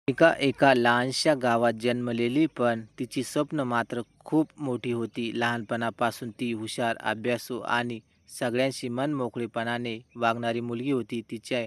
एका लहानशा गावात जन्मलेली, पण तिची स्वप्न मात्र खूप मोठी होती. लहानपणापासून ती हुशार, अभ्यासू आणि सगळ्यांशी मनमोकळेपणाने वागणारी मुलगी होती. तिच्या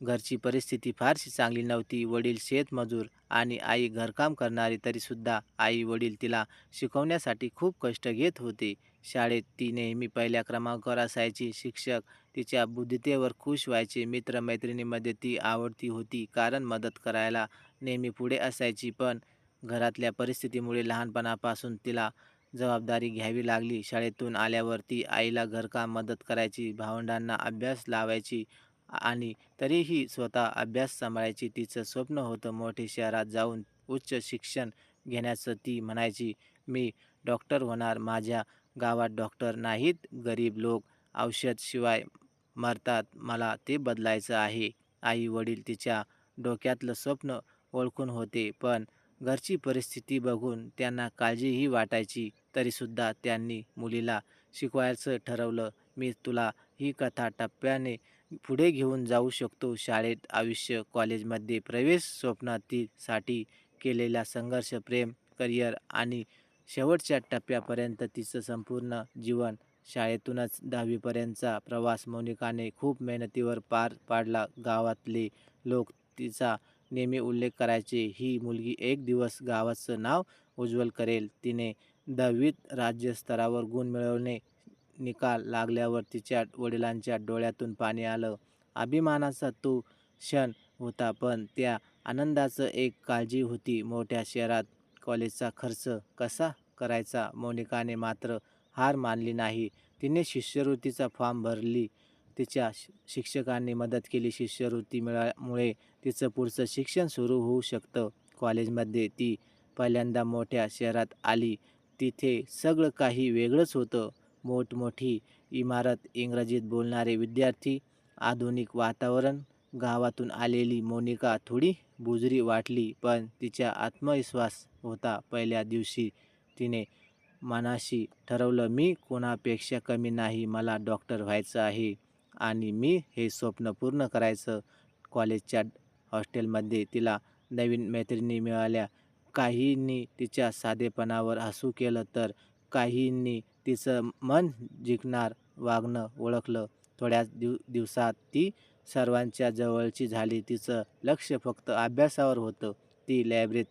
घरची परिस्थिती फारशी चांगली नव्हती. वडील शेतमजूर आणि आई घरकाम करणारी. तरीसुद्धा आई-वडील तिला शिकवण्यासाठी खूप कष्ट घेत होते. शाळेत ती नेहमी पहिल्या क्रमांकावर असायची. शिक्षक तिच्या बुद्धिमत्तेवर खुश व्हायचे. मित्र-मैत्रिणींमध्ये ती आवडती होती, कारण मदत करायला नेहमी पुढे असायची. पण घरातल्या परिस्थितीमुळे लहानपणापासून तिला जबाबदारी घ्यावी लागली. शाळेतून आल्यावर ती आईला घरकाम मदत करायची, भावंडांना अभ्यास लावायची आणि तरीही स्वतः अभ्यास सांभाळायची. तिचं स्वप्न होतं मोठ्या शहरात जाऊन उच्च शिक्षण घेण्याचं. ती म्हणायची, "मी डॉक्टर होणार. माझ्या गावात डॉक्टर नाहीत, गरीब लोक औषधाशिवाय मरतात. मला ते बदलायचं आहे." आई-वडील तिच्या डोक्यातलं स्वप्न ओळखून होते, पण घरची परिस्थिती बघून त्यांना काळजीही वाटायची. तरीसुद्धा त्यांनी मुलीला शिकवायचं ठरवलं. "मी तुला ही कथा टप्प्याने पुढे घेऊन जाऊ शकतो." शाळेत आयुष्य, कॉलेजमध्ये प्रवेश, स्वप्नासाठी केलेला संघर्ष, प्रेम, करिअर आणि शेवटच्या टप्प्यापर्यंत तिचं संपूर्ण जीवन. शाळेतूनच 10वी प्रवास मोनिकाने खूप मेहनतीवर पार पाडला. गावातले लोक तिचा नेहमी उल्लेख करायचे, "ही मुलगी एक दिवस गावाचं नाव उज्ज्वल करेल." तिने 10वीत राज्यस्तरावर गुण मिळवले. निकाल लागल्यावर तिच्या वडिलांच्या डोळ्यातून पाणी आलं. अभिमानाचा तो क्षण होता, पण त्या आनंदाचं एक काळजी होती. मोठ्या शहरात कॉलेजचा खर्च कसा करायचा? मोनिकाने मात्र हार मानली नाही. तिने शिष्यवृत्तीचा फॉर्म भरली. तिच्या शिक्षकांनी मदत केली. शिष्यवृत्ती मुळे तिचं पुढचं शिक्षण सुरू होऊ शकतं. कॉलेजमध्ये ती पहिल्यांदा मोठ्या शहरात आली. तिथे सगळं काही वेगळंच होतं. मोठमोठी इमारत, इंग्रजीत बोलणारे विद्यार्थी, आधुनिक वातावरण. गावातून आलेली मोनिका थोडी बुजरी वाटली, पण तिचा आत्मविश्वास होता. पहिल्या दिवशी तिने मनाशी ठरवलं, "मी कोणापेक्षा कमी नाही. मला डॉक्टर व्हायचं आहे आणि मी हे स्वप्न पूर्ण करायचं." कॉलेजच्या हॉस्टेलमध्ये तिला नवीन मैत्रिणी मिळाल्या. काहींनी तिच्या साधेपणावर हसू केलं, तर काहींनी तिचं मन जिंकणारं वागणं ओळखलं. थोड्याच दिवसात ती सर्वांच्या जवळची झाली. तिचं लक्ष फक्त अभ्यासावर होतं. ती लायब्ररीत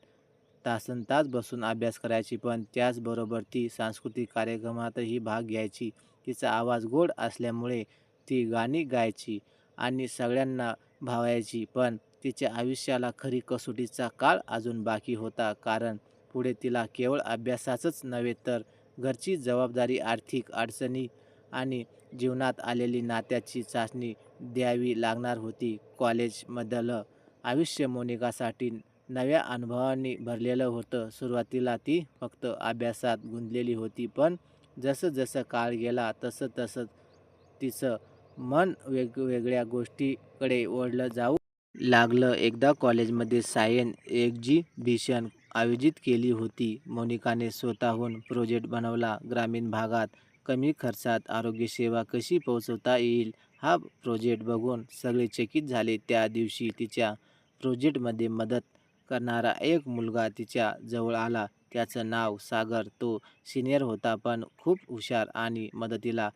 तासनतास बसून अभ्यास करायची, पण त्याचबरोबर ती सांस्कृतिक कार्यक्रमातही भाग घ्यायची. तिचा आवाज गोड असल्यामुळे ती गाणी गायची आणि सगळ्यांना भावायची. पण तिच्या आयुष्याला खरी कसोटीचा काळ अजून बाकी होता, कारण पुढे तिला केवळ अभ्यासाचंच नव्हे, तर घरची जबाबदारी, आर्थिक अडचणी आणि जीवनात आलेली नात्याची चाचणी द्यावी लागणार होती. कॉलेजमधलं आयुष्य मोनिकासाठी नव्या अनुभवांनी भरलेलं होतं. सुरुवातीला ती फक्त अभ्यासात गुंतलेली होती, पण जसं काळ गेला तसं तिचं मन वेगवेगळ्या गोष्टीकडे ओढलं जाऊ लागलं. एकदा कॉलेजमध्ये सायन्स एक्झिबिशन आयोजित केली होती. मोनिकाने स्वतःहून प्रोजेक्ट बनवला. ग्रामीण भागात कमी खर्चात आरोग्यसेवा कशी पोहोचवता येईल, हा प्रोजेक्ट बघून सगळे चकित झाले. त्या दिवशी तिच्या प्रोजेक्टमध्ये मदत करणारा एक मुलगा तिच्या जवळ आला. त्याचं नाव सागर. तो सिनियर होता, पण खूप हुशार आणि मदतीला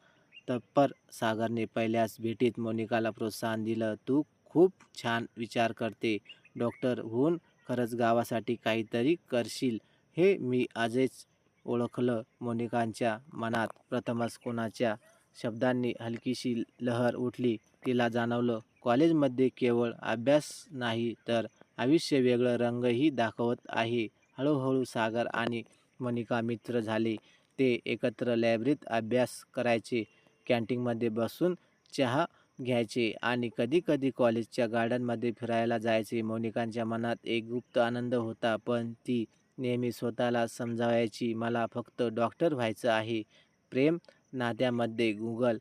तत्पर. सागरने पहिल्याच भेटीत मोनिकाला प्रोत्साहन दिलं, "तू खूप छान विचार करते. डॉक्टर होऊन खरंच गावासाठी काहीतरी करशील, हे मी आजच ओळखलं." मोनिकाच्या मनात प्रथमच कोणाच्या शब्दांनी हलकीशी लहर उठली. तिला जाणवलं, कॉलेजमध्ये केवळ अभ्यास नाही, तर आयुष्य वेगळं रंगही दाखवत आहे. हळूहळू सागर आणि मोनिका मित्र झाले. ते एकत्र लायब्ररीत अभ्यास करायचे, कॅन्टीनमध्ये बसून चहा घ्यायचे आणि कधी-कधी कॉलेजच्या गार्डनमध्ये फिरायला जायचे. मोनिकाच्या मनात एक गुप्त आनंद होता, पण ती नेहमी स्वतःला समजावायची, "मला फक्त डॉक्टर व्हायचं आहे." प्रेम नात्यामध्ये गुंगल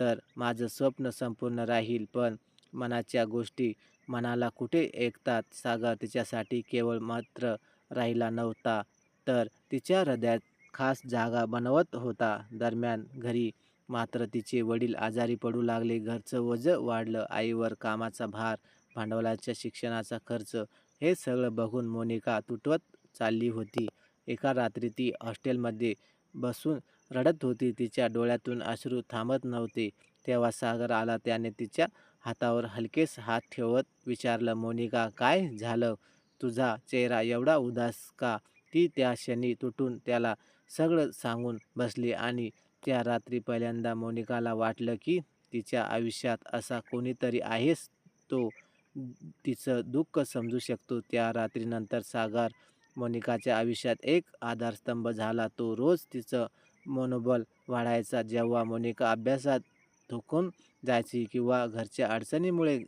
तर माझं स्वप्न संपूर्ण राहील, पण मनाच्या गोष्टी मनाला कुठे ऐकतात? सागर तिच्यासाठी केवळ मित्र राहिला नव्हता, तर तिच्या हृदयात खास जागा बनवत होता. दरम्यान घरी मात्र तिचे वडील आजारी पडू लागले. घरचं ओझं वाढलं. आईवर कामाचा भार, भांडवलाच्या शिक्षणाचा खर्च. हे सगळं बघून मोनिका तुटवत चालली होती. एका रात्री ती हॉस्टेलमध्ये बसून रडत होती. तिच्या डोळ्यातून अश्रू थांबत नव्हते. तेव्हा सागर आला. त्याने तिच्या हातावर हलकेच हात ठेवत विचारलं, "मोनिका, काय झालं? तुझा चेहरा एवढा उदास का?" ती त्या क्षणी तुटून त्याला सगळं सांगून बसली आणि त्या रात्री पहिल्यांदा मोनिकाला वाटलं की तिच्या आयुष्यात असा कोणीतरी आहेच तो तिचं दुःख समजू शकतो. त्या रात्रीनंतर सागर मोनिकाच्या आयुष्यात एक आधारस्तंभ झाला. तो रोज तिचं मनोबल वाढायचा. जेव्हा मोनिका अभ्यासात थकून जायची किंवा घरच्या अडचणीमुळे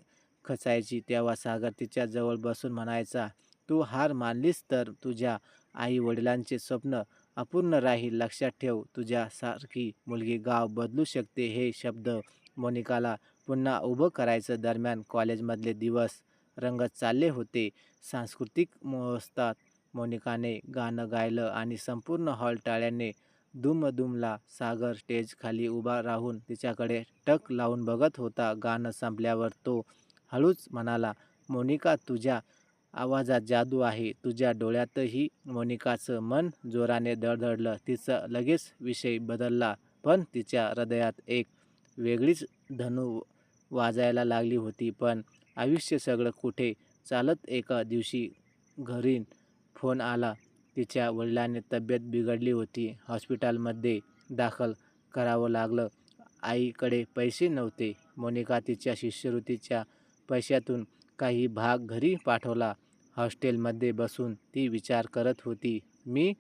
खचायची, तेव्हा सागर तिच्या जवळ बसून म्हणायचा, "तू हार मानलीस तर तुझ्या आई वडिलांचे स्वप्न अपूर्ण राहील. लक्षात ठेव, तुझ्यासारखी मुलगी गाव बदलू शकते." हे शब्द मोनिकाला पुन्हा उभं करायचं. दरम्यान कॉलेजमधले दिवस रंगत चालले होते. सांस्कृतिक महोत्सवात मोनिकाने गाणं गायलं आणि संपूर्ण हॉल टाळ्यांनी दुमदुमला. सागर स्टेजखाली उभा राहून तिच्याकडे टक लावून बघत होता. गाणं संपल्यावर तो हळूच म्हणाला, "मोनिका, तुझ्या आवाजात जादू आहे." तुझ्या डोळ्यातही. मोनिकाचं मन जोराने धडधडलं. तिचा लगेच विषय बदलला, पण तिच्या हृदयात एक वेगळीच धनू वाजायला लागली होती. पण आयुष्य सगळं कुठे चालत. एका दिवशी घरी फोन आला. तिच्या वडिलांनी तब्येत बिघडली होती. हॉस्पिटलमध्ये दाखल करावं लागलं. आईकडे पैसे नव्हते. मोनिका तिच्या शिष्यवृत्तीच्या पैशातून काही भाग घरी पाठवला. हॉस्टेलमध्ये बसून ती विचार करत होती, "मी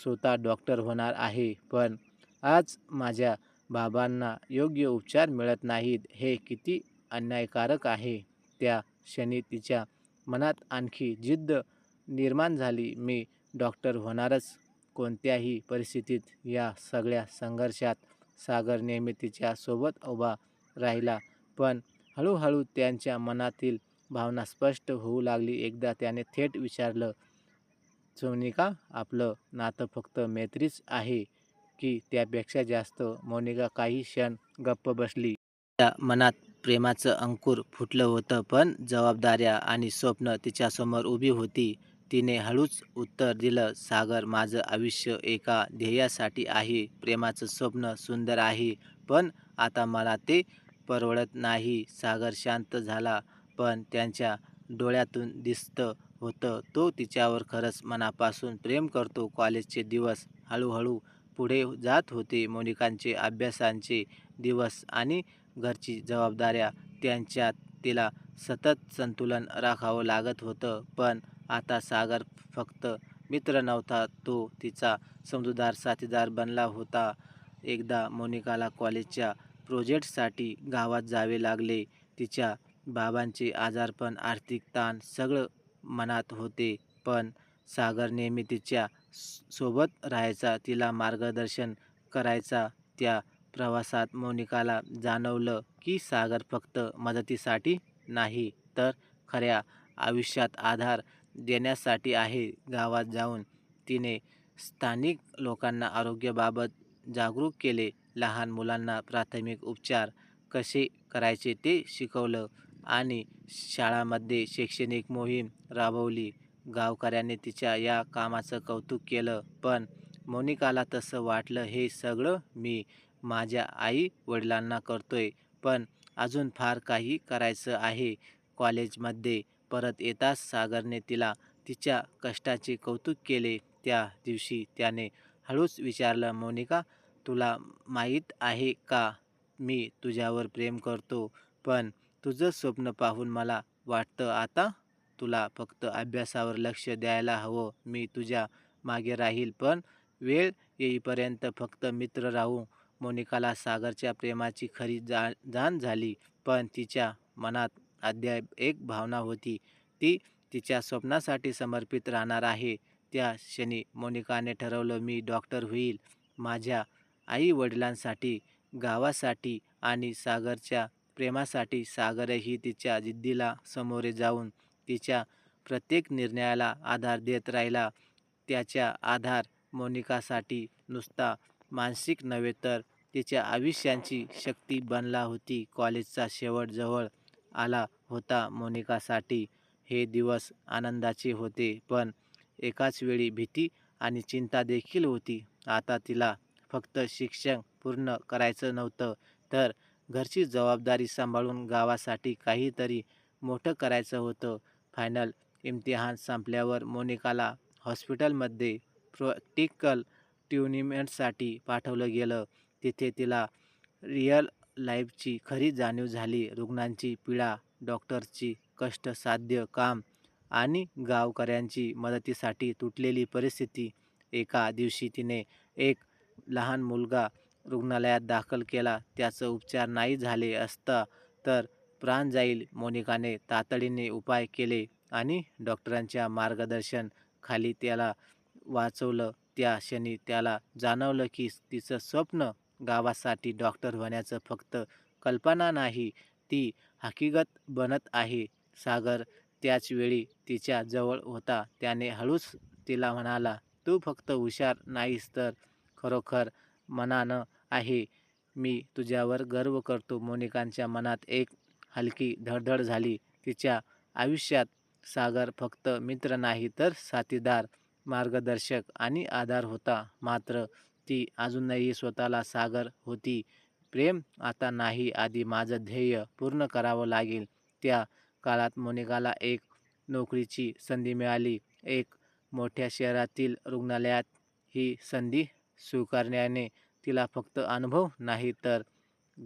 स्वतः डॉक्टर होणार आहे, पण आज माझ्या बाबांना योग्य उपचार मिळत नाहीत. हे किती अन्यायकारक आहे." त्या क्षणी तिच्या मनात आणखी जिद्द निर्माण झाली. "मी डॉक्टर होणारच कोणत्याही परिस्थितीत." या सगळ्या संघर्षात सागर नेहमी तिच्या सोबत उभा राहिला. पण हळूहळू त्यांच्या मनातील भावना स्पष्ट होऊ लागली. एकदा त्याने थेट विचारलं, "मोनिका, आपलं नातं फक्त मैत्रीच आहे की त्यापेक्षा जास्त?" मोनिका काही क्षण गप्प बसली. तिच्या मनात प्रेमाचं अंकुर फुटलं होतं, पण जबाबदाऱ्या आणि स्वप्न तिच्यासमोर उभी होती. तिने हळूच उत्तर दिलं, "सागर, माझं आयुष्य एका ध्येयासाठी आहे. प्रेमाचं स्वप्न सुंदर आहे, पण आता मला ते परवडत नाही." सागर शांत झाला, पण त्याच्या डोळ्यातून दिसत होतं तो तिच्यावर खरंच मनापासून प्रेम करतो. कॉलेजचे दिवस हळूहळू पुढे जात होते. मोनिकाचे अभ्यासाचे दिवस आणि घरची जबाबदाऱ्या त्यांच्यात तिला सतत संतुलन राखावं लागत होतं. पण आता सागर फक्त मित्र नव्हता, तो तिचा समजूतदार साथीदार बनला होता. एकदा मोनिकाला कॉलेजच्या प्रोजेक्टसाठी गावात जावे लागले. तिच्या बाबांचे आजारपण, आर्थिक ताण सगळं मनात होते. पण सागर नेहमी तिच्या सोबत राहायचा, तिला मार्गदर्शन करायचा. त्या प्रवासात मोनिकाला जाणवलं की सागर फक्त मदतीसाठी नाही, तर खऱ्या आयुष्यात आधार देण्यासाठी आहे. गावात जाऊन तिने स्थानिक लोकांना आरोग्याबाबत जागरूक केले. लहान मुलांना प्राथमिक उपचार कसे करायचे ते शिकवलं आणि शाळांमध्ये शैक्षणिक मोहीम राबवली. गावकऱ्यांनी तिच्या या कामाचं कौतुक केलं. पण मोनिकाला तसं वाटलं, हे सगळं मी माझ्या आई वडिलांना करतोय, पण अजून फार काही करायचं आहे. कॉलेजमध्ये परत येताच सागरने तिला तिच्या कष्टाचे कौतुक केले. त्या दिवशी त्याने हळूच विचारलं, "मोनिका, तुला माहीत आहे का, मी तुझ्यावर प्रेम करतो, पण तुझं स्वप्न पाहून मला वाटतं आता तुला फक्त अभ्यासावर लक्ष द्यायला हवं. मी तुझ्या मागे राहील, पण वेळ येईपर्यंत फक्त मित्र राहू." मोनिकाला सागरच्या प्रेमाची खरी जाण झाली, पण तिच्या मनात अद्याप एक भावना होती. ती तिच्या स्वप्नासाठी समर्पित राहणार आहे. त्या क्षणी मोनिकाने ठरवलं, "मी डॉक्टर होईल." माझ्या आई वडिलांसाठी, गावासाठी आणि सागरच्या प्रेमासाठी. सागरही तिच्या जिद्दीला सामोरे जाऊन तिच्या प्रत्येक निर्णयाला आधार देत राहिला. त्याचा आधार मोनिकासाठी नुसता मानसिक नव्हे, तर तिच्या आयुष्याची शक्ती बनला होती. कॉलेजचा शेवट जवळ आला होता. मोनिकासाठी हे दिवस आनंदाचे होते, पण एकाच वेळी भीती आणि चिंता देखील होती. आता तिला फक्त शिक्षण पूर्ण करायचं नव्हतं, तर घरची जबाबदारी सांभाळून गावासाठी काहीतरी मोठं करायचं होतं. फायनल इम्तिहान संपल्यावर मोनिकाला हॉस्पिटलमध्ये प्रॅक्टिकल ट्युनिमेंटसाठी पाठवलं गेलं. तिथे तिला रिअल लाईफची खरी जाणीव झाली. रुग्णांची पीडा, डॉक्टरची कष्टसाध्य काम आणि गावकऱ्यांची मदतीसाठी तुटलेली परिस्थिती. एका दिवशी तिने एक लहान मुलगा रुग्णालयात दाखल केला. त्याचं उपचार नाही झाले असता तर प्राण जाईल. मोनिकाने तातडीने उपाय केले आणि डॉक्टरांच्या मार्गदर्शन खाली त्याला वाचवलं. त्या क्षणी त्याला जाणवलं की तिचं स्वप्न गावासाठी डॉक्टर होण्याचं फक्त कल्पना नाही, ती हकीकत बनत आहे. सागर त्याच वेळी तिच्या जवळ होता. त्याने हळूच तिला म्हणाला, "तू फक्त हुशार नाहीस तर खरोखर मनानं आहे. मी तुझ्यावर गर्व करतो." मोनिकाच्या मनात एक हलकी धडधड झाली. तिच्या आयुष्यात सागर फक्त मित्र नाही तर साथीदार, मार्गदर्शक आणि आधार होता. मात्र ती अजूनही स्वतःला सागर होती. प्रेम आता नाही, आधी माझं ध्येय पूर्ण करावं लागेल. त्या काळात मोनिकाला एक नोकरीची संधी मिळाली. एक मोठ्या शहरातील रुग्णालयात. ही संधी स्वीकारण्याने तिला फक्त अनुभव नाही तर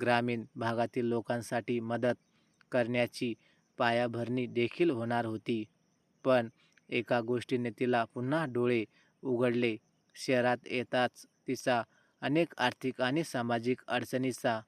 ग्रामीण भागातील लोकांसाठी मदत करण्याची पायाभरणी देखील होणार होती. पण एका गोष्टीने तिला पुन्हा डोळे उघडले. शहरात येताच तिचा अनेक आर्थिक आणि सामाजिक अडचणींचा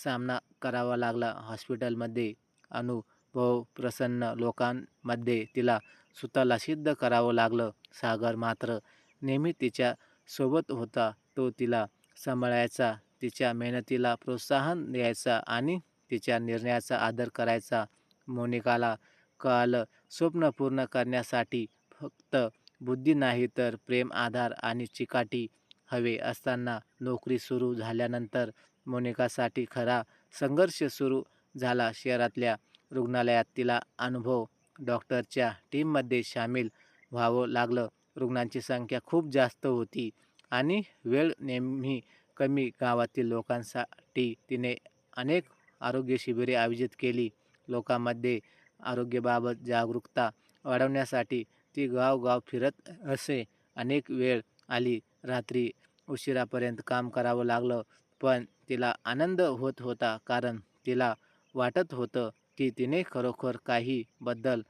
सामना करावा लागला. हॉस्पिटलमध्ये अनुभवप्रसन्न लोकांमध्ये तिला स्वतःला सिद्ध करावं लागलं. सागर मात्र नेहमी तिच्या सोबत होता. तो तिला सांभाळायचा, तिच्या मेहनतीला प्रोत्साहन द्यायचा आणि तिच्या निर्णयाचा आदर करायचा. मोनिकाला कळालं, स्वप्न पूर्ण करण्यासाठी फक्त बुद्धी नाही तर प्रेम, आधार आणि चिकाटी हवे असताना. नोकरी सुरू झाल्यानंतर मोनिकासाठी खरा संघर्ष सुरू झाला. शहरातल्या रुग्णालयात तिला अनुभव डॉक्टरच्या टीममध्ये सामील व्हावं लागलं. रुग्णांची संख्या खूप जास्त होती आणि वेळ नेहमी कमी. गावातील लोकांसाठी तिने अनेक आरोग्य शिबिरे आयोजित केली. लोकांमध्ये आरोग्याबाबत जागरूकता वाढवण्यासाठी ती गावोगाव फिरत असे. अनेक वेळ आली रात्री उशिरापर्यंत काम करावं लागलं, पण तिला आनंद होत होता, कारण तिला वाटत होतं की तिने खरोखर काही बदल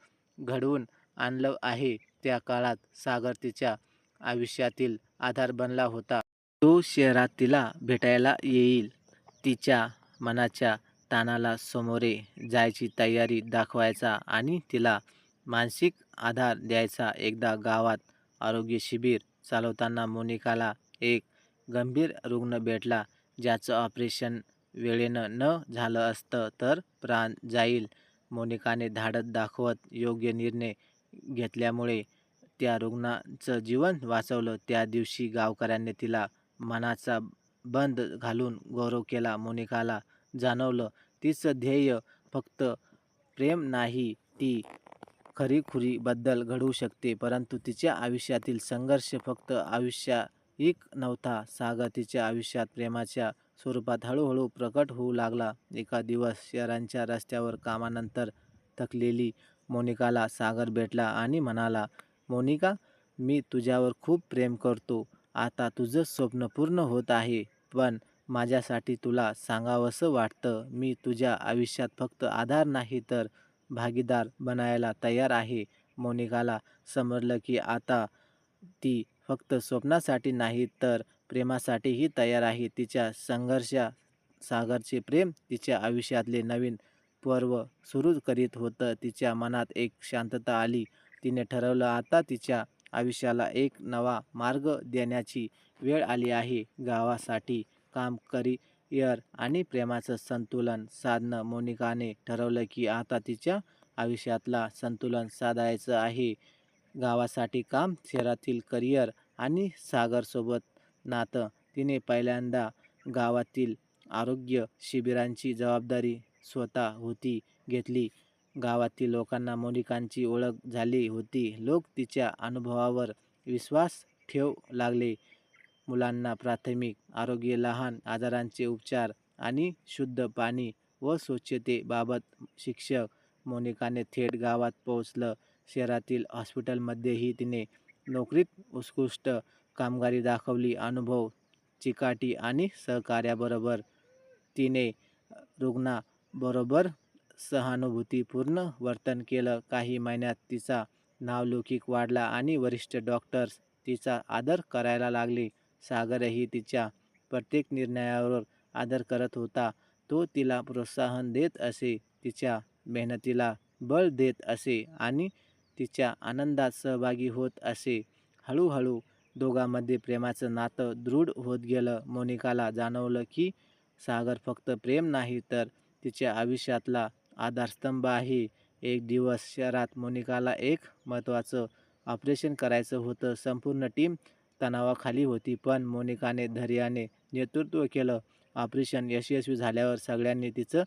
घडवून आणलं आहे. त्या काळात सागर तिच्या आयुष्यातील आधार बनला होता. तो शहरात तिला भेटायला येईल, तिच्या मनाच्या ताणाला सामोरे जायची तयारी दाखवायचा आणि तिला मानसिक आधार द्यायचा. एकदा गावात आरोग्य शिबिर चालवताना मोनिकाला एक गंभीर रुग्ण भेटला, ज्याचं ऑपरेशन वेळेनं न झालं असतं तर प्राण जाईल. मोनिकाने धाडस दाखवत योग्य निर्णय घेतल्यामुळे त्या रुग्णाचं जीवन वाचवलं. त्या दिवशी गावकऱ्यांनी तिला मानाचा बंद घालून गौरव केला. मोनिकाला जाणवलं, तिचं ध्येय फक्त प्रेम नाही, ती खरीखुरी बदल घडवू शकते. परंतु तिच्या आयुष्यातील संघर्ष फक्त आयुष्यायिक नव्हता. सागर तिच्या आयुष्यात प्रेमाच्या स्वरूपात हळूहळू प्रकट होऊ लागला. एका दिवस शहराच्या रस्त्यावर कामानंतर थकलेली मोनिकाला सागर भेटला आणि म्हणाला, "मोनिका, मी तुझ्यावर खूप प्रेम करतो. आता तुझं स्वप्न पूर्ण होत आहे, पण माझ्यासाठी तुला सांगावंसं वाटतं, मी तुझ्या आयुष्यात फक्त आधार नाही तर भागीदार बनायला तयार आहे." मोनिकाला समजलं की आता ती फक्त स्वप्नासाठी नाही तर प्रेमासाठीही तयार आहे. तिच्या संघर्षात सागरचे प्रेम तिच्या आयुष्यातले नवीन पर्व सुरू करीत होतं. तिच्या मनात एक शांतता आली. तिने ठरवलं, आता तिच्या आयुष्याला एक नवा मार्ग देण्याची वेळ आली आहे. गावासाठी काम, करिअर आणि प्रेमाचं संतुलन साधणं. मोनिकाने ठरवलं की आता तिच्या आयुष्यातला संतुलन साधायचं आहे. गावासाठी काम, शहरातील करिअर आणि सागरसोबत नातं. तिने पहिल्यांदा गावातील आरोग्य शिबिरांची जबाबदारी स्वतःभोवती घेतली. गावातील लोकांना मोनिकाची ओळख झाली होती. लोक तिच्या अनुभवावर विश्वास ठेवू लागले. मुलांना प्राथमिक आरोग्य, लहान आजारांचे उपचार आणि शुद्ध पाणी व स्वच्छतेबाबत शिक्षक. मोनिकाने थेट गावात पोहोचलं. शहरातील हॉस्पिटलमध्येही तिने नोकरीत उत्कृष्ट कामगिरी दाखवली. अनुभव, चिकाटी आणि सहकार्याबरोबर तिने रुग्णाबरोबर सहानुभूतीपूर्ण वर्तन केलं. काही महिन्यात तिचा नावलौकिक वाढला आणि वरिष्ठ डॉक्टर्स तिचा आदर करायला लागले. सागरही तिच्या प्रत्येक निर्णयावर आदर करत होता. तो तिला प्रोत्साहन देत असे, तिच्या मेहनतीला बळ देत असे आणि तिच्या आनंदात सहभागी होत असे. हळूहळू दोघांमध्ये प्रेमाचं नातं दृढ होत गेलं. मोनिकाला जाणवलं की सागर फक्त प्रेम नाही तर तिच्या आयुष्यातला आधारस्तंभ आहे. एक दिवस शहरात मोनिकाला एक महत्त्वाचं ऑपरेशन करायचं होतं. संपूर्ण टीम तणावाखाली होती, पण मोनिकाने धैर्याने नेतृत्व केलं. ऑपरेशन यशस्वी झाल्यावर सगळ्यांनी तिचं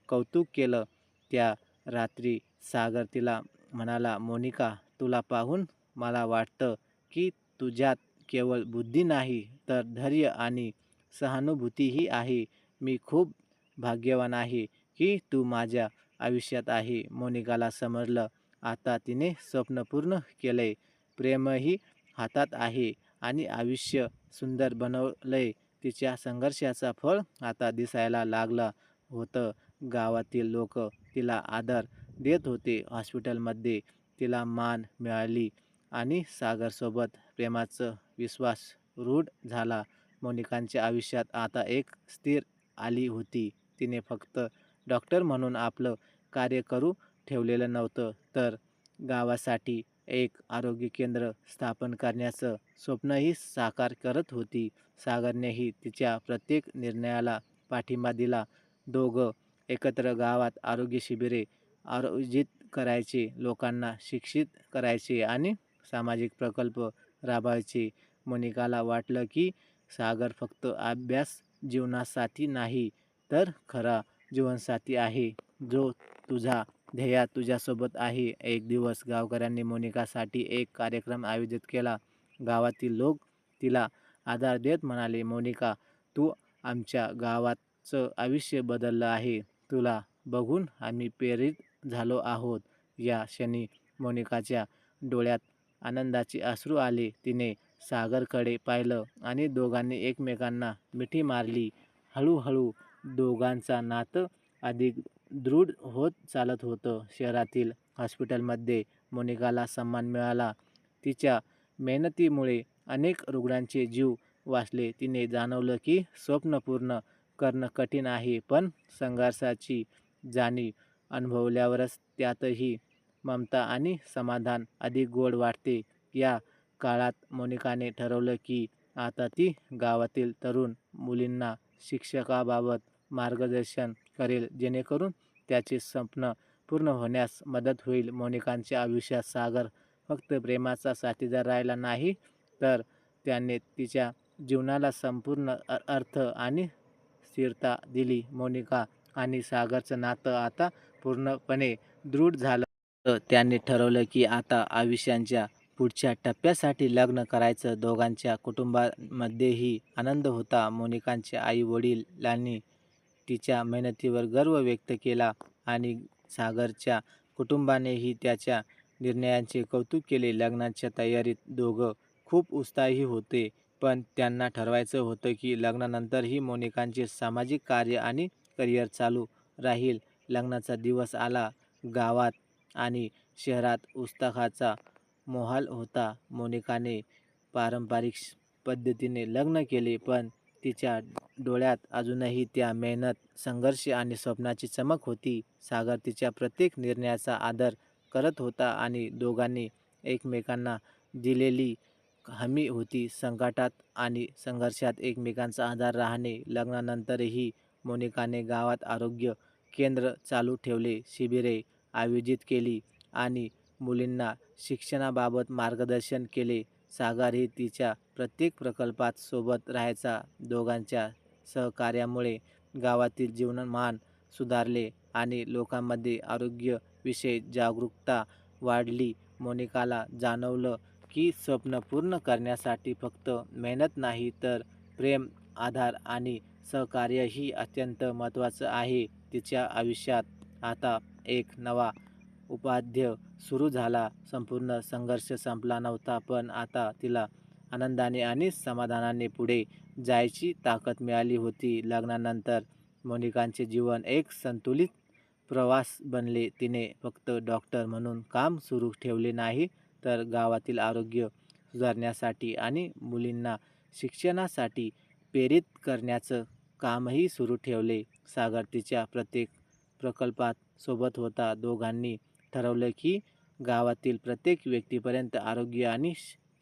कौतुक केलं. त्या रात्री सागर तिला म्हणाला, मोनिका, तुला पाहून मला वाटतं की तुझ्यात केवळ बुद्धी नाही तर धैर्य आणि सहानुभूतीही आहे. मी खूप भाग्यवान आहे की तू माझ्या आयुष्यात आहे. मोनिकाला समजलं, आता तिने स्वप्न पूर्ण केलंय, प्रेमही हातात आहे आणि आयुष्य सुंदर बनवलंय. तिच्या संघर्षाचा फळ आता दिसायला लागलं होतं. गावातील लोक तिला आदर देत होते. हॉस्पिटलमध्ये तिला मान मिळाली आणि सागरसोबत प्रेमाचा विश्वास रूढ झाला. मोनिकाच्या आयुष्यात आता एक स्थिर आली होती. तिने फक्त डॉक्टर म्हणून आपलं कार्य करू ठेवलेलं नव्हतं, तर गावासाठी एक आरोग्य केंद्र स्थापन करण्याचं स्वप्नही साकार करत होती. सागरनेही तिच्या प्रत्येक निर्णयाला पाठिंबा दिला. दोघं एकत्र गावात आरोग्य शिबिरे आयोजित करायचे, लोकांना शिक्षित करायचे आणि सामाजिक प्रकल्प राबवायचे. मोनिकाला वाटलं की सागर फक्त अभ्यास जीवनासाठी नाही, तर खरा जीवनसाथी आहे, जो तुझा ध्येय तुझ्यासोबत आहे. एक दिवस गावकऱ्यांनी मोनिकासाठी एक कार्यक्रम आयोजित केला. गावातील लोक तिला आधार देत म्हणाले, मोनिका, तू आमच्या गावाचं आयुष्य बदललं आहे. तुला बघून आम्ही प्रेरित झालो आहोत. या क्षणी मोनिकाच्या डोळ्यात आनंदाचे अश्रू आले. तिने सागरकडे पाहिलं आणि दोघांनी एकमेकांना मिठी मारली. हळूहळू दोघांचं नातं अधिक दृढ होत चालत होतं. शहरातील हॉस्पिटलमध्ये मोनिकाला सन्मान मिळाला. तिच्या मेहनतीमुळे अनेक रुग्णांचे जीव वाचले. तिने जाणवलं की स्वप्न पूर्ण करणं कठीण आहे, पण संघर्षाची जाणीव अनुभवल्यावरच त्यातही ममता आणि समाधान अधिक गोड वाटते. या काळात मोनिकाने ठरवलं की आता ती गावातील तरुण मुलींना शिक्षकाबाबत मार्गदर्शन करेल, जेणेकरून त्याचे स्वप्न पूर्ण होण्यास मदत होईल. मोनिकाच्या आयुष्यात सागर फक्त प्रेमाचा साथीदार राहिला नाही, तर त्याने तिच्या जीवनाला संपूर्ण अर्थ आणि स्थिरता दिली. मोनिका आणि सागरचं नातं आता पूर्णपणे दृढ झालं. त्यांनी ठरवलं की आता आयुष्याच्या पुढच्या टप्प्यासाठी लग्न करायचं. दोघांच्या कुटुंबामध्येही आनंद होता. मोनिकाच्या आई-वडिलांनी तिच्या मेहनतीवर गर्व व्यक्त केला आणि सागरच्या कुटुंबानेही त्याच्या निर्णयाचे कौतुक केले. लग्नाच्या तयारीत दोघं खूप उत्साही होते, पण त्यांना ठरवायचं होतं की लग्नानंतरही मोनिकाचे सामाजिक कार्य आणि करिअर चालू राहील. लग्नाचा दिवस आला. गावात आणि शहरात उत्साहाचा माहोल होता. मोनिकाने पारंपरिक पद्धतीने लग्न केले, पण तिच्या डोळ्यात अजूनही त्या मेहनत, संघर्ष आणि स्वप्नाची चमक होती. सागर तिच्या प्रत्येक निर्णयाचा आदर करत होता आणि दोघांनी एकमेकांना दिलेली हमी होती. संकटात आणि संघर्षात एकमेकांचा आधार राहणे. लग्नानंतरही मोनिकाने गावात आरोग्य केंद्र चालू ठेवले, शिबिरे आयोजित केली आणि मुलींना शिक्षणाबाबत मार्गदर्शन केले. सागरही तिच्या प्रत्येक प्रकल्पात सोबत राहायचा. दोघांच्या सहकार्यामुळे गावातील जीवनमान सुधारले आणि लोकांमध्ये आरोग्य विषयी जागरूकता वाढली. मोनिकाला जाणवलं की स्वप्न पूर्ण करण्यासाठी फक्त मेहनत नाही, तर प्रेम, आधार आणि सहकार्य ही अत्यंत महत्त्वाचं आहे. तिच्या आयुष्यात आता एक नवा उपाध्याय सुरू झाला. संपूर्ण संघर्ष संपला नव्हता, पण आता तिला आनंदाने आणि समाधानाने पुढे जायची ताकद मिळाली होती. लग्नानंतर मोनिकाचे जीवन एक संतुलित प्रवास बनले. तिने फक्त डॉक्टर म्हणून काम सुरू ठेवले नाही, तर गावातील आरोग्य सुधारण्यासाठी आणि मुलींना शिक्षणासाठी प्रेरित करण्याचं कामही सुरू ठेवले. सागर तिच्या प्रत्येक प्रकल्पात सोबत होता. दोघांनी ठरवलं की गावातील प्रत्येक व्यक्तीपर्यंत आरोग्य आणि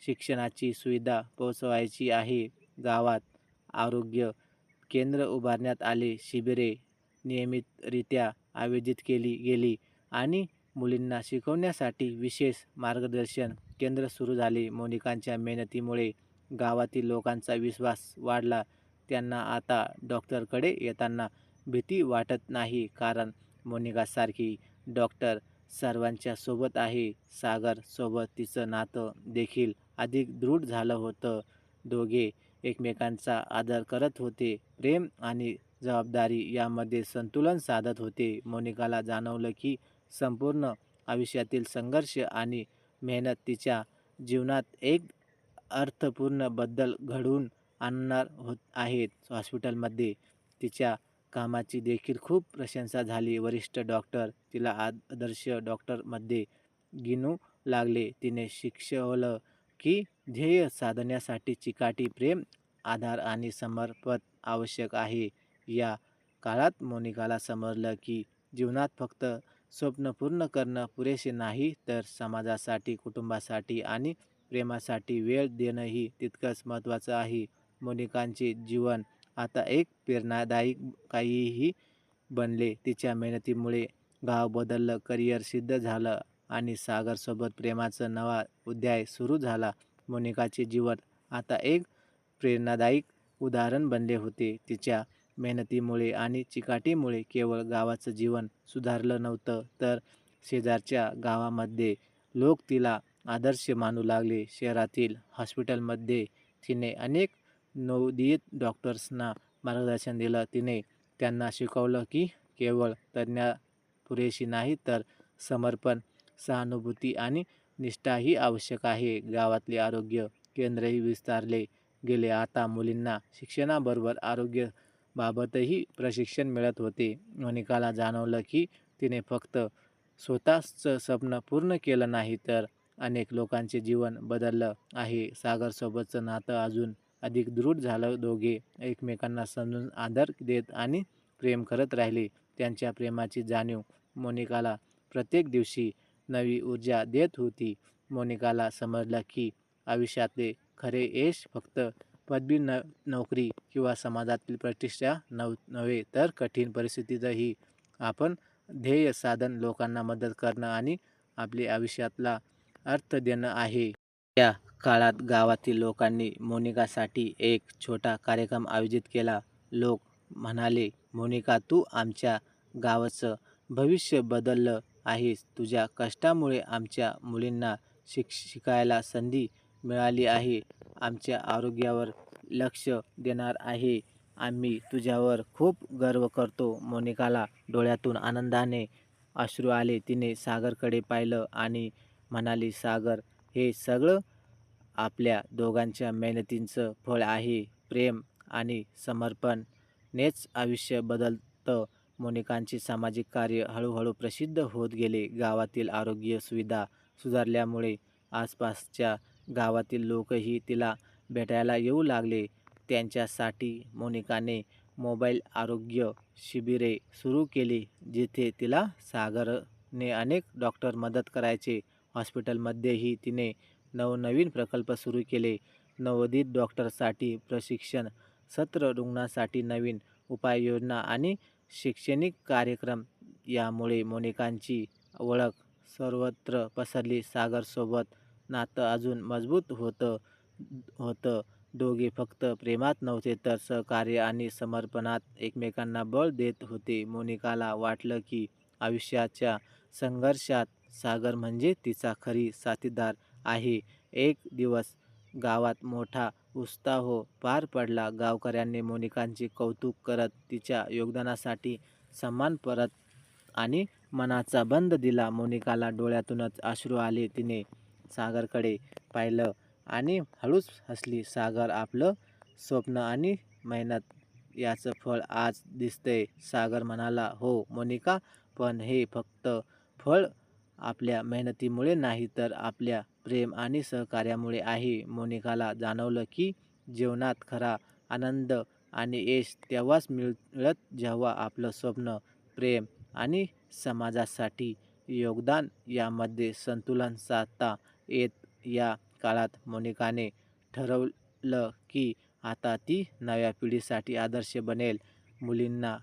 शिक्षणाची सुविधा पोहोचवायची आहे. गावात आरोग्य केंद्र उभारण्यात आले, शिबिरे नियमितरित्या आयोजित केली गेली आणि मुलींना शिकवण्यासाठी विशेष मार्गदर्शन केंद्र सुरू झाले. मोनिकांच्या मेहनतीमुळे गावातील लोकांचा विश्वास वाढला. त्यांना आता डॉक्टरकडे येताना भीती वाटत नाही, कारण मोनिकासारखी डॉक्टर सर्वांच्या सोबत आहे. सागर सोबत तिचं नातं देखील अधिक दृढ झालं होतं. दोघे एकमेकांचा आदर करत होते, प्रेम आणि जबाबदारी यामध्ये संतुलन साधत होते. मोनिकाला जाणवलं की संपूर्ण आयुष्यातील संघर्ष आणि मेहनत तिच्या जीवनात एक अर्थपूर्ण बदल घडवून आणणार आहेत. हॉस्पिटलमध्ये तिच्या कामाची देखील खूप प्रशंसा झाली. वरिष्ठ डॉक्टर तिला आदर्श डॉक्टरमध्ये गिनू लागले. तिने शिकवलं की ध्येय साधण्यासाठी चिकाटी, प्रेम, आधार आणि समर्पण आवश्यक आहे. या काळात मोनिकाला समजलं की जीवनात फक्त स्वप्न पूर्ण करणं पुरेसे नाही, तर समाजासाठी, कुटुंबासाठी आणि प्रेमासाठी वेळ देणंही तितकंच महत्त्वाचं आहे. मोनिकाचे जीवन आता एक प्रेरणादायी काहीही बनले. तिच्या मेहनतीमुळे गाव बदललं, करिअर सिद्ध झालं आणि सागरसोबत प्रेमाचा नवा अध्याय सुरू झाला. मोनिकाचे जीवन आता एक प्रेरणादायी उदाहरण बनले होते. तिच्या मेहनतीमुळे आणि चिकाटीमुळे केवळ गावाचं जीवन सुधारलं नव्हतं, तर शेजारच्या गावामध्ये लोक तिला आदर्श मानू लागले. शहरातील हॉस्पिटलमध्ये तिने अनेक नवोदित डॉक्टर्सना मार्गदर्शन दिलं. तिने त्यांना शिकवलं की केवळ तज्ज्ञ पुरेशी नाही, तर समर्पण, सहानुभूती आणि निष्ठाही आवश्यक आहे. गावातले आरोग्य केंद्रही विस्तारले गेले. आता मुलींना शिक्षणाबरोबर आरोग्याबाबतही प्रशिक्षण मिळत होते. मोनिकाला जाणवलं की तिने फक्त स्वतःचं स्वप्न पूर्ण केलं नाही, तर अनेक लोकांचे जीवन बदललं आहे. सागरसोबतचं नातं अजून अधिक दृढ झालं. दोघे एकमेकांना समजून, आदर देत आणि प्रेम करत राहिले. त्यांच्या प्रेमाची जाणीव मोनिकाला प्रत्येक दिवशी नवी ऊर्जा देत होती. मोनिकाला समजलं की आयुष्यातले खरे यश फक्त पदवी, नोकरी किंवा समाजातील प्रतिष्ठा नव्हे, तर कठीण परिस्थितीतही आपण ध्येय साधन, लोकांना मदत करणं आणि आपल्या आयुष्यातला अर्थ देणं आहे. या काळात गावातील लोकांनी मोनिकासाठी एक छोटा कार्यक्रम आयोजित केला. लोक म्हणाले, मोनिका, तू आमच्या गावाचं भविष्य बदललं आहेस. तुझ्या कष्टामुळे आमच्या मुलींना शिकायला संधी मिळाली आहे. आमच्या आरोग्यावर लक्ष देणार आहे. आम्ही तुझ्यावर खूप गर्व करतो. मोनिकाला डोळ्यातून आनंदाने अश्रू आले. तिने सागरकडे पाहिलं आणि म्हणाली, सागर, हे सगळं आपल्या दोघांच्या मेहनतीचं फळ आहे. प्रेम आणि समर्पणनेच आयुष्य बदलतं. मोनिकांचे सामाजिक कार्य हळूहळू प्रसिद्ध होत गेले. गावातील आरोग्य सुविधा सुधारल्यामुळे आसपासच्या गावातील लोकही तिला भेटायला येऊ लागले. त्यांच्यासाठी मोनिकाने मोबाईल आरोग्य शिबिरे सुरू केली, जिथे तिला सागरने अनेक डॉक्टर मदत करायचे. हॉस्पिटलमध्येही तिने नवनवीन प्रकल्प सुरू केले. नवोदित डॉक्टरसाठी प्रशिक्षण सत्र, रुग्णांसाठी नवीन उपाययोजना आणि शैक्षणिक कार्यक्रम. यामुळे मोनिकांची ओळख सर्वत्र पसरली. सागरसोबत नातं अजून मजबूत होतं. दोघे फक्त प्रेमात नव्हते, तर सहकार्य आणि समर्पणात एकमेकांना बळ देत होते. मोनिकाला वाटलं की आयुष्याच्या संघर्षात सागर म्हणजे तिचा खरी साथीदार आहे. एक दिवस गावात मोठा उत्सव पार पडला. गावकऱ्यांनी मोनिकांचे कौतुक करत तिच्या योगदानासाठी सन्मान परत आणि मनाचा बंद दिला. मोनिकाला डोळ्यातूनच अश्रू आले. तिने सागरकडे पाहिलं आणि हळूच हसली. सागर, आपलं स्वप्न आणि मेहनत याचं फळ आज दिसतंय. सागर म्हणाला, हो मोनिका, पण हे फक्त फळ आपल्या मेहनतीमुळे नाही तर आपल्या प्रेम आणि सहकार्यामुळे आहे. मोनिकाला जाणवलं की जीवनात खरा आनंद आणि यश तेव्हाच मिळत जेव्हा आपलं स्वप्न, प्रेम आणि समाजासाठी योगदान यामध्ये संतुलन साधता येत. या काळात मोनिकाने ठरवलं की आता ती नव्या पिढीसाठी आदर्श बनेल, मुलींना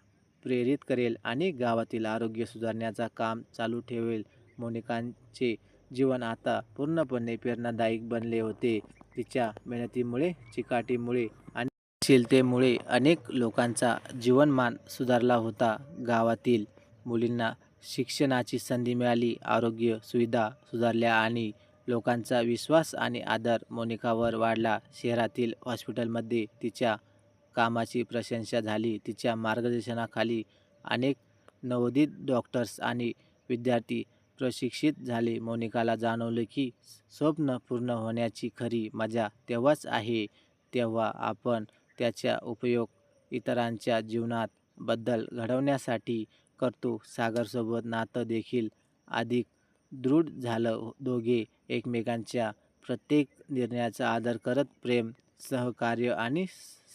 प्रेरित करेल आणि गावातील आरोग्य सुधारण्याचं काम चालू ठेवेल. मोनिकाचे जीवन आता पूर्णपणे प्रेरणादायी बनले होते. तिच्या मेहनतीमुळे, चिकाटीमुळे आणि शीलतेमुळे अनेक लोकांचा जीवनमान सुधारला होता. गावातील मुलींना शिक्षणाची संधी मिळाली, आरोग्य सुविधा सुधारल्या आणि लोकांचा विश्वास आणि आदर मोनिकावर वाढला. शहरातील हॉस्पिटलमध्ये तिच्या कामाची प्रशंसा झाली. तिच्या मार्गदर्शनाखाली अनेक नवोदित डॉक्टर्स आणि विद्यार्थी प्रशिक्षित झाले. मोनिकाला जाणवलं की स्वप्न पूर्ण होण्याची खरी मजा तेव्हाच आहे, तेव्हा आपण त्याचा उपयोग इतरांच्या जीवनात बदल घडवण्यासाठी करतो. सागरसोबत नातं देखील अधिक दृढ झालं. दोघे एकमेकांच्या प्रत्येक निर्णयाचा आदर करत प्रेम, सहकार्य आणि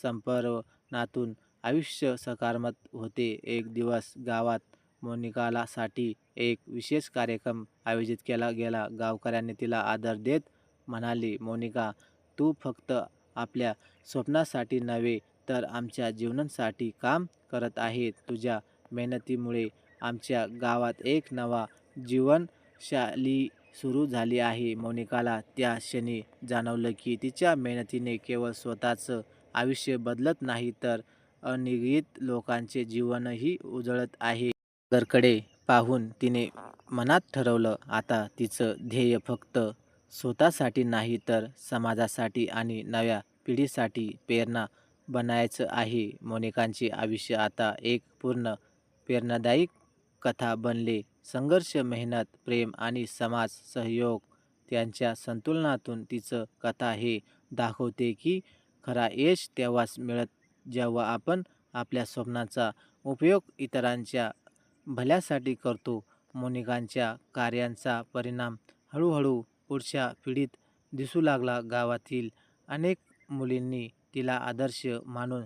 समर्पणातून आयुष्य सकारात्मक होते. एक दिवस गावात मोनिकासाठी एक विशेष कार्यक्रम आयोजित केला गेला. गावकऱ्यांनी तिला आदर देत म्हणाले, मोनिका, तू फक्त आपल्या स्वप्नासाठी नव्हे तर आमच्या जीवनासाठी काम करत आहे. तुझ्या मेहनतीमुळे आमच्या गावात एक नवा जीवनशैली सुरू झाली आहे. मोनिकाला त्या क्षणी जाणवलं की तिच्या मेहनतीने केवळ स्वतःचं आयुष्य बदलत नाही तर अनगिनत लोकांचे जीवनही उजळत आहे. सागरकडे पाहून तिने मनात ठरवलं, आता तिचं ध्येय फक्त स्वतःसाठी नाही तर समाजासाठी आणि नव्या पिढीसाठी प्रेरणा बनायचं आहे. मोनिकाचे आयुष्य आता एक पूर्ण प्रेरणादायी कथा बनले. संघर्ष, मेहनत, प्रेम आणि समाज सहयोग यांच्या संतुलनातून तिचं कथा हे दाखवते की खरा यश तेव्हाच मिळत जेव्हा आपण आपल्या स्वप्नाचा उपयोग इतरांच्या भल्यासाठी करतो. मोनिकाच्या कार्याचा परिणाम हळूहळू पुढच्या पिढीत दिसू लागला. गावातील अनेक मुलींनी तिला आदर्श मानून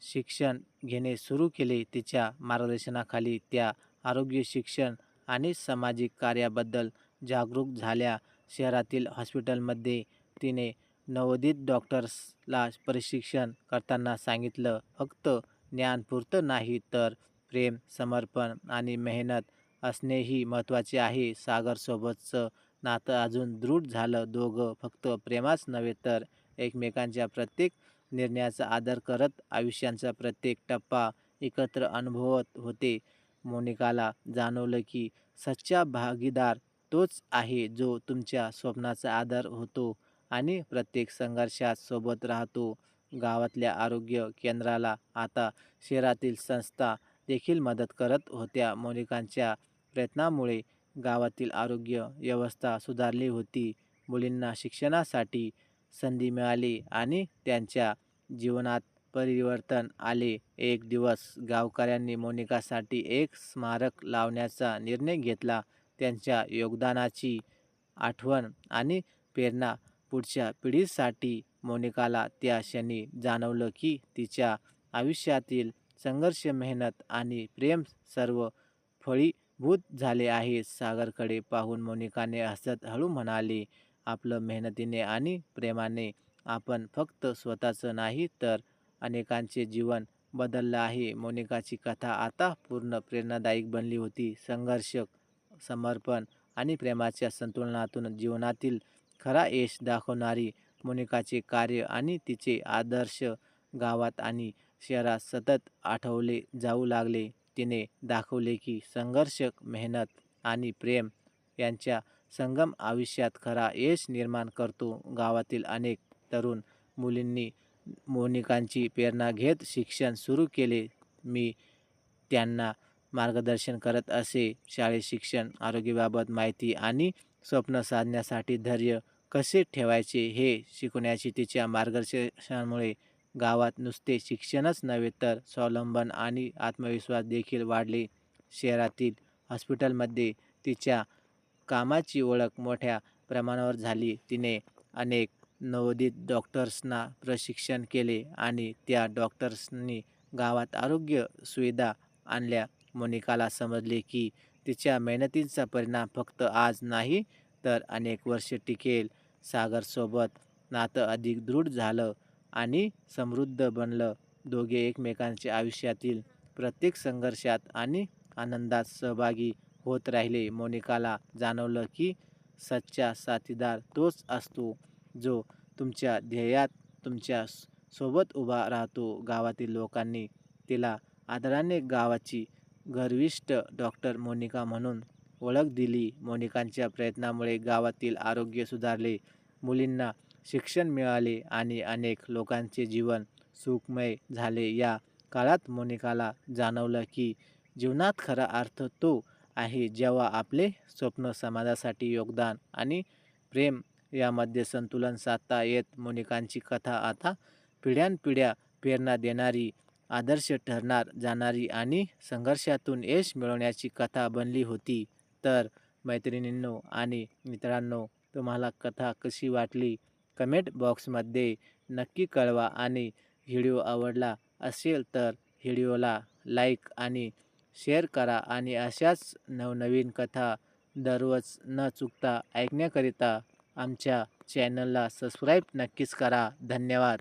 शिक्षण घेणे सुरू केले. तिच्या मार्गदर्शनाखाली त्या आरोग्य, शिक्षण आणि सामाजिक कार्याबद्दल जागरूक झाल्या. शहरातील हॉस्पिटलमध्ये तिने नवोदित डॉक्टर्सला प्रशिक्षण करताना सांगितलं, फक्त ज्ञानपुरतं नाही तर प्रेम, समर्पण आणि मेहनत असणेही महत्त्वाचे आहे. सागरसोबतचं नातं अजून दृढ झालं. दोघं फक्त प्रेमाच नव्हे तर एकमेकांच्या प्रत्येक निर्णयाचा आदर करत आयुष्याचा प्रत्येक टप्पा एकत्र अनुभवत होते. मोनिकाला जाणवलं की सच्चा भागीदार तोच आहे जो तुमच्या स्वप्नाचा आदर होतो आणि प्रत्येक संघर्षात सोबत राहतो. गावातल्या आरोग्य केंद्राला आता शहरातील संस्था देखील मदत करत होत्या. मोनिकाच्या प्रयत्नामुळे गावातील आरोग्य व्यवस्था सुधारली होती. मुलींना शिक्षणासाठी संधी मिळाली आणि त्यांच्या जीवनात परिवर्तन आले. एक दिवस गावकऱ्यांनी मोनिकासाठी एक स्मारक लावण्याचा निर्णय घेतला. त्यांच्या योगदानाची आठवण आणि प्रेरणा पुढच्या पिढीसाठी. मोनिकाला त्या क्षणी जाणवलं की तिच्या आयुष्यातील संघर्ष, मेहनत आणि प्रेम सर्व फळीभूत झाले आहे. सागरकडे पाहून मोनिकाने हसत हळू म्हणाली, आपलं मेहनतीने आणि प्रेमाने आपण फक्त स्वतःचं नाही तर अनेकांचे जीवन बदललं आहे. मोनिकाची कथा आता पूर्ण प्रेरणादायी बनली होती. संघर्ष, समर्पण आणि प्रेमाच्या संतुलनातून जीवनातील खरा यश दाखवणारी मोनिकाचे कार्य आणि तिचे आदर्श गावात आणि शहरात सतत आठवले जाऊ लागले. तिने दाखवले की संघर्ष, मेहनत आणि प्रेम यांच्या संगम आयुष्यात खरा यश निर्माण करतो. गावातील अनेक तरुण मुलींनी मोनिकांची प्रेरणा घेत शिक्षण सुरू केले. मी त्यांना मार्गदर्शन करत असे. शाळेत शिक्षण, आरोग्याबाबत माहिती आणि स्वप्न साधण्यासाठी धैर्य कसे ठेवायचे हे शिकवण्याची तिच्या मार्गदर्शनामुळे गावात नुसते शिक्षणच नव्हे तर स्वावलंबन आणि आत्मविश्वास देखील वाढले. शहरातील हॉस्पिटलमध्ये तिच्या कामाची ओळख मोठ्या प्रमाणावर झाली. तिने अनेक नवोदित डॉक्टर्सना प्रशिक्षण केले आणि त्या डॉक्टर्सनी गावात आरोग्य सुविधा आणल्या. मोनिकाला समजले की तिच्या मेहनतीचा परिणाम फक्त आज नाही तर अनेक वर्षे टिकेल. सागरसोबत नातं अधिक दृढ झालं आणि समृद्ध बनलं. दोघे एकमेकांच्या आयुष्यातील प्रत्येक संघर्षात आणि आनंदात सहभागी होत राहिले. मोनिकाला जाणवलं की सच्चा साथीदार तोच असतो जो तुमच्या ध्येयात तुमच्या सोबत उभा राहतो. गावातील लोकांनी तिला आदराने गावाची गर्विष्ठ डॉक्टर मोनिका म्हणून ओळख दिली. मोनिकांच्या प्रयत्नामुळे गावातील आरोग्य सुधारले, मुलींना शिक्षण मिळाले आणि अनेक लोकांचे जीवन सुखमय झाले. या काळात मोनिकाला जाणवलं की जीवनात खरा अर्थ तो आहे जेव्हा आपले स्वप्न, समाजासाठी योगदान आणि प्रेम यामध्ये संतुलन साधता येत. मोनिकांची कथा आता पिढ्यानपिढ्या प्रेरणा देणारी, आदर्श ठरणार जाणारी आणि संघर्षातून यश मिळवण्याची कथा बनली होती. तर मैत्रिणींनो आणि मित्रांनो, तुम्हाला कथा कशी वाटली कमेंट बॉक्समध्ये नक्की कळवा आणि व्हिडिओ आवडला असेल तर व्हिडिओला लाईक आणि शेअर करा आणि अशाच नवनवीन कथा दररोज न चुकता ऐकण्याकरिता आमच्या चॅनलला सबस्क्राईब नक्कीच करा. धन्यवाद.